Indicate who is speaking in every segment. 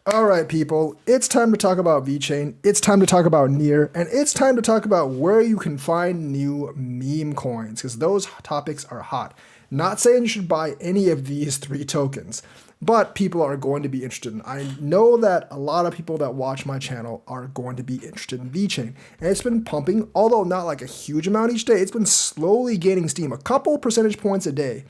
Speaker 1: All right, people, it's time to talk about Vechain, it's time to talk about Near, and it's time to talk about where you can find new meme coins, because those topics are hot. Not saying you should buy any of these three tokens, but people are going to be interested in. I know that a lot of people that watch my channel are going to be interested in Vechain, and it's been pumping, although not like a huge amount each day, it's been slowly gaining steam, a couple percentage points a day.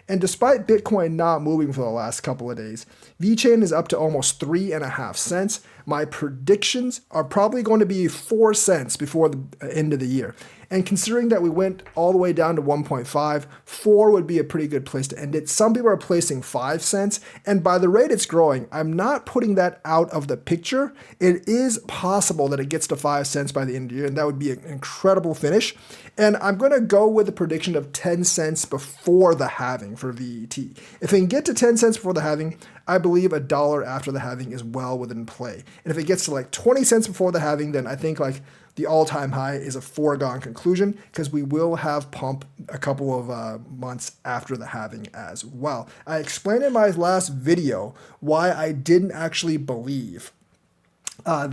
Speaker 1: And despite Bitcoin not moving for the last couple of days, VeChain is up to almost 3.5 cents. My predictions are probably going to be 4 cents before the end of the year. And considering that we went all the way down to 1.5, 4 would be a pretty good place to end it. Some people are placing 5 cents, and by the rate it's growing, I'm not putting that out of the picture. It is possible that it gets to 5 cents by the end of the year, and that would be an incredible finish. And I'm going to go with a prediction of 10 cents before the halving for VET. If it can get to 10 cents before the halving, I believe a dollar after the halving is well within play. And if it gets to like 20 cents before the halving, then I think like the all-time high is a foregone conclusion because we will have pump a couple of months after the halving as well. I explained in my last video why I didn't actually believe that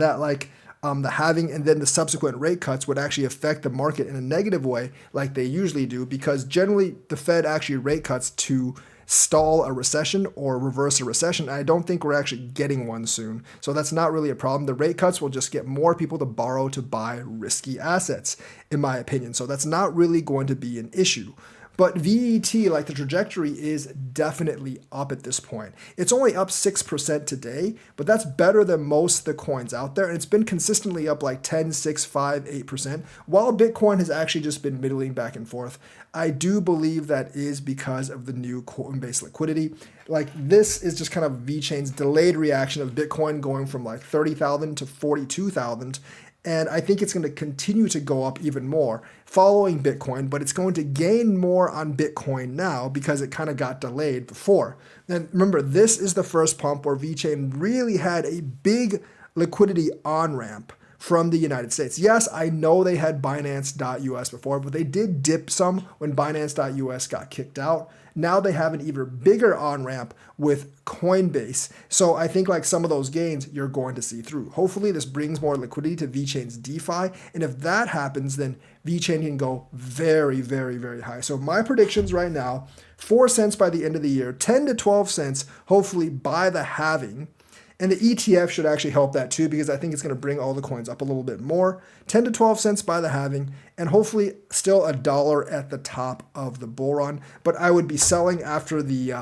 Speaker 1: the halving and then the subsequent rate cuts would actually affect the market in a negative way like they usually do, because generally the Fed actually rate cuts to stall a recession or reverse a recession. I don't think we're actually getting one soon. So that's not really a problem. The rate cuts will just get more people to borrow to buy risky assets, in my opinion. So that's not really going to be an issue. But VET, like the trajectory, is definitely up at this point. It's only up 6% today, but that's better than most of the coins out there. And it's been consistently up like 10, 6, 5, 8%, while Bitcoin has actually just been middling back and forth. I do believe that is because of the new Coinbase liquidity. Like this is just kind of VeChain's delayed reaction of Bitcoin going from like 30,000 to 42,000. And I think it's going to continue to go up even more following Bitcoin, but it's going to gain more on Bitcoin now because it kind of got delayed before. And remember, this is the first pump where VeChain really had a big liquidity on-ramp from the United States. Yes, I know they had Binance.us before, but they did dip some when Binance.us got kicked out. Now they have an even bigger on-ramp with Coinbase. So I think like some of those gains you're going to see through. Hopefully this brings more liquidity to VeChain's DeFi. And if that happens, then VeChain can go very, very, very high. So my predictions right now, 4 cents by the end of the year, 10 to 12 cents, hopefully by the halving. And the ETF should actually help that too, because I think it's going to bring all the coins up a little bit more. 10 to 12 cents by the halving, and hopefully still a dollar at the top of the bull run. But I would be selling after the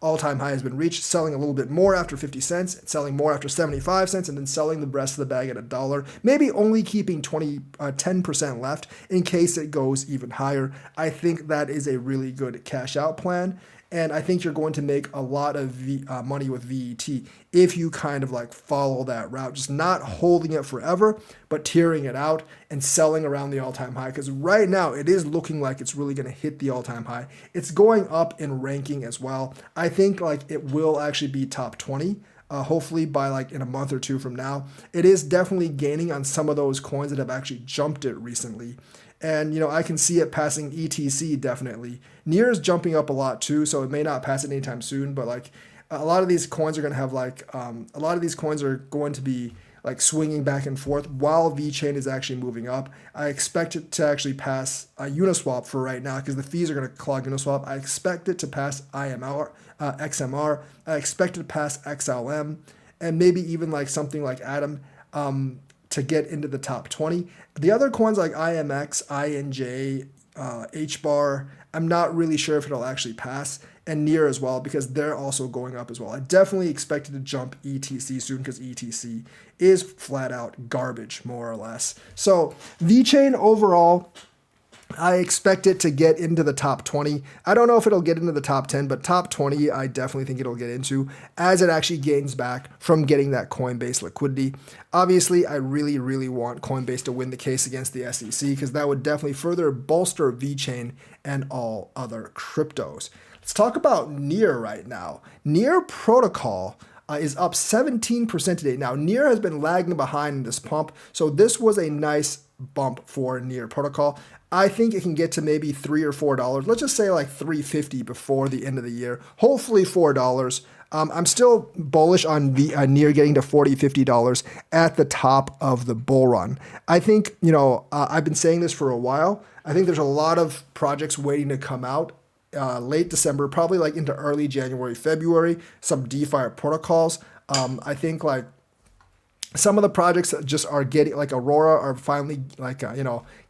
Speaker 1: all-time high has been reached, selling a little bit more after 50 cents, selling more after 75 cents, and then selling the rest of the bag at a dollar. Maybe only keeping 10% left in case it goes even higher. I think that is a really good cash out plan. And I think you're going to make a lot of money with VET if you kind of like follow that route, just not holding it forever, but tearing it out and selling around the all-time high. Because right now it is looking like it's really going to hit the all-time high. It's going up in ranking as well. I think like it will actually be top 20. Hopefully by like in a month or two from now. It is definitely gaining on some of those coins that have actually jumped it recently. And, you know, I can see it passing ETC definitely. Near is jumping up a lot too, so it may not pass it anytime soon, but like a lot of these coins are going to have like, a lot of these coins are going to be like swinging back and forth while VeChain is actually moving up. I expect it to actually pass Uniswap for right now because the fees are going to clog Uniswap. I expect it to pass XMR. I expect it to pass XLM and maybe even like something like Atom. To get into the top 20. The other coins like IMX, INJ, HBAR, I'm not really sure if it'll actually pass, and Near as well, because they're also going up as well. I definitely expected to jump ETC soon because ETC is flat out garbage, more or less. So VeChain overall, I expect it to get into the top 20. I don't know if it'll get into the top 10, but top 20, I definitely think it'll get into as it actually gains back from getting that Coinbase liquidity. Obviously, I really, really want Coinbase to win the case against the SEC because that would definitely further bolster VeChain and all other cryptos. Let's talk about Near right now. Near Protocol is up 17% today. Now, Near has been lagging behind in this pump, so this was a nice bump for Near Protocol. I think it can get to maybe $3 or $4. Let's just say like $3.50 before the end of the year. Hopefully $4. I'm still bullish on the near getting to $40, $50 at the top of the bull run. I think, I've been saying this for a while. I think there's a lot of projects waiting to come out late December, probably like into early January, February, some DeFi protocols. I think like some of the projects that just are getting like Aurora are finally like,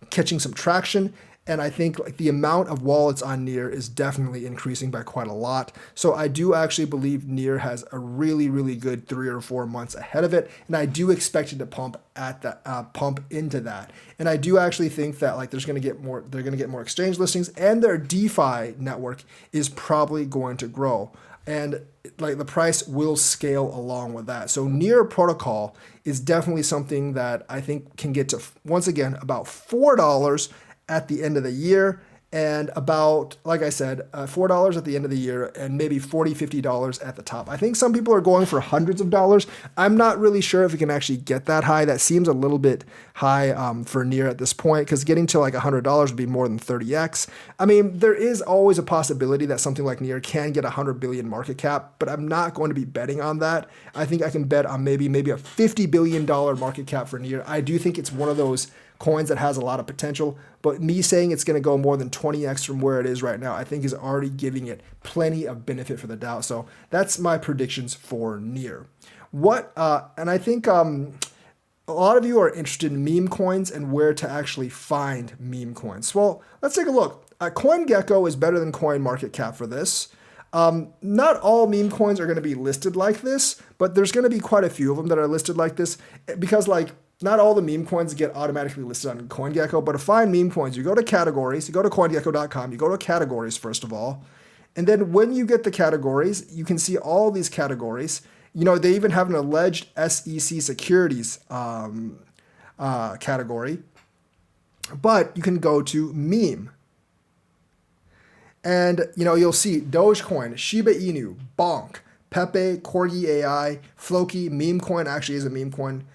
Speaker 1: catching some traction. And I think like the amount of wallets on Near is definitely increasing by quite a lot. So I do actually believe Near has a really, really good 3 or 4 months ahead of it. And I do expect it to pump into that. And I do actually think that like they're going to get more exchange listings, and their DeFi network is probably going to grow. And like the price will scale along with that. So Near protocol is definitely something that I think can get to, once again, about $4 at the end of the year, and about, like I said, $4 at the end of the year, and maybe $40, $50 at the top. I think some people are going for hundreds of dollars. I'm not really sure if it can actually get that high. That seems a little bit high for Near at this point, because getting to like $100 would be more than 30x. I mean, there is always a possibility that something like Near can get 100 billion market cap, but I'm not going to be betting on that. I think I can bet on maybe a $50 billion market cap for Near. I do think it's one of those coins that has a lot of potential, but me saying it's going to go more than 20x from where it is right now, I think is already giving it plenty of benefit for the doubt. So that's my predictions for Near. And I think a lot of you are interested in meme coins and where to actually find meme coins. Well, let's take a look. CoinGecko is better than CoinMarketCap for this. Not all meme coins are going to be listed like this, but there's going to be quite a few of them that are listed like this, because like not all the meme coins get automatically listed on CoinGecko. But to find meme coins, you go to categories, you go to CoinGecko.com, you go to categories first of all, and then when you get the categories, you can see all these categories. They even have an alleged SEC securities category, but you can go to meme. And, you'll see Dogecoin, Shiba Inu, Bonk, Pepe, Corgi AI, Floki, Meme Coin actually is a meme coin,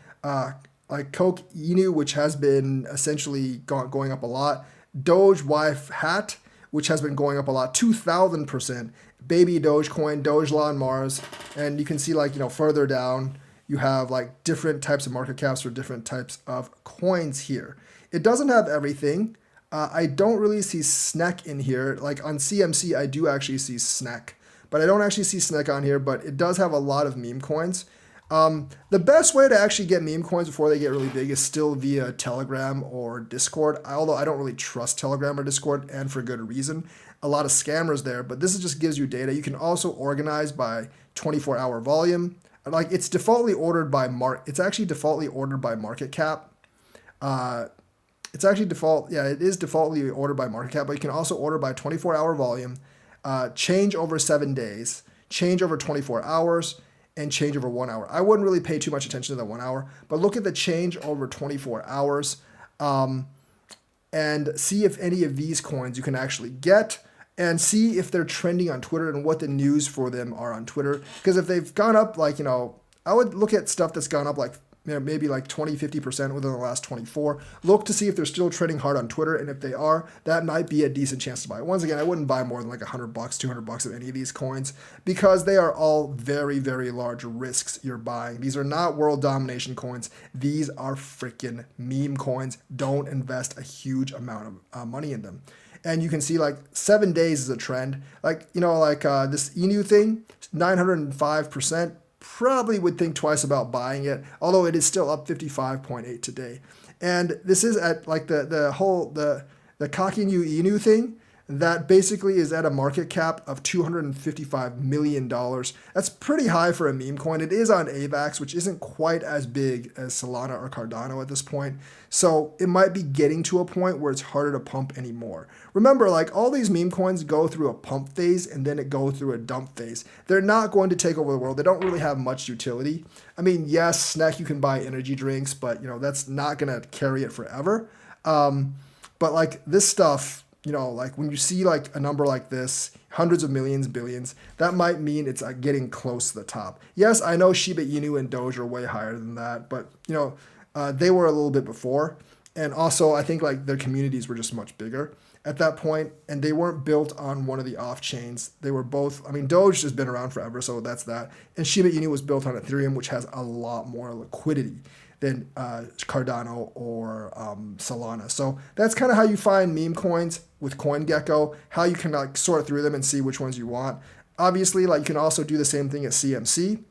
Speaker 1: like Coke Inu, which has been essentially going up a lot, Doge Wife Hat, which has been going up a lot, 2,000%, Baby Dogecoin, Doge Lawn Mars, and you can see like, further down, you have like different types of market caps for different types of coins here. It doesn't have everything. I don't really see SNEC in here. Like on CMC, I do actually see SNEC, but I don't actually see SNEC on here, but it does have a lot of meme coins. The best way to actually get meme coins before they get really big is still via Telegram or Discord, although I don't really trust Telegram or Discord, and for good reason. A lot of scammers there, but this just gives you data. You can also organize by 24-hour volume. Like it's defaultly ordered by it's actually defaultly ordered by market cap. It is defaultly ordered by market cap, but you can also order by 24-hour volume, change over 7 days, change over 24 hours, and change over 1 hour. I wouldn't really pay too much attention to the 1 hour, but look at the change over 24 hours and see if any of these coins you can actually get, and see if they're trending on Twitter and what the news for them are on Twitter. Because if they've gone up, like, I would look at stuff that's gone up like maybe like 20, 50% within the last 24. Look to see if they're still trading hard on Twitter, and if they are, that might be a decent chance to buy. Once again, I wouldn't buy more than like $100, $200 of any of these coins, because they are all very, very large risks you're buying. These are not world domination coins. These are freaking meme coins. Don't invest a huge amount of money in them. And you can see like 7 days is a trend. Like, this Inu thing, 905%. Probably would think twice about buying it, although it is still up 55.8 today. And this is at like the Kakinu Inu thing, that basically is at a market cap of $255 million. That's pretty high for a meme coin. It is on AVAX, which isn't quite as big as Solana or Cardano at this point. So it might be getting to a point where it's harder to pump anymore. Remember, like all these meme coins go through a pump phase and then it goes through a dump phase. They're not going to take over the world. They don't really have much utility. I mean, yes, Snack, you can buy energy drinks, but that's not going to carry it forever. But like this stuff, like when you see like a number like this, hundreds of millions, billions, that might mean it's like getting close to the top. Yes, I know Shiba Inu and Doge are way higher than that, but they were a little bit before. And also I think like their communities were just much bigger. at that point, and they weren't built on one of the off chains. They were both, I mean, Doge has been around forever, so that's that. And Shiba Inu was built on Ethereum, which has a lot more liquidity than Cardano or Solana. So that's kind of how you find meme coins with CoinGecko, how you can like sort through them and see which ones you want. Obviously, like you can also do the same thing at CMC.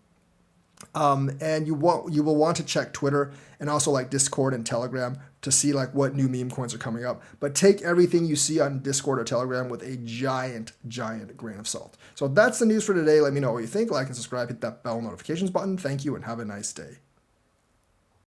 Speaker 1: And you will want to check Twitter and also like Discord and Telegram to see like what new meme coins are coming up. But take everything you see on Discord or Telegram with a giant grain of salt. So that's the news for today. Let me know what you think. Like and subscribe. Hit that bell notifications button. Thank you and have a nice day.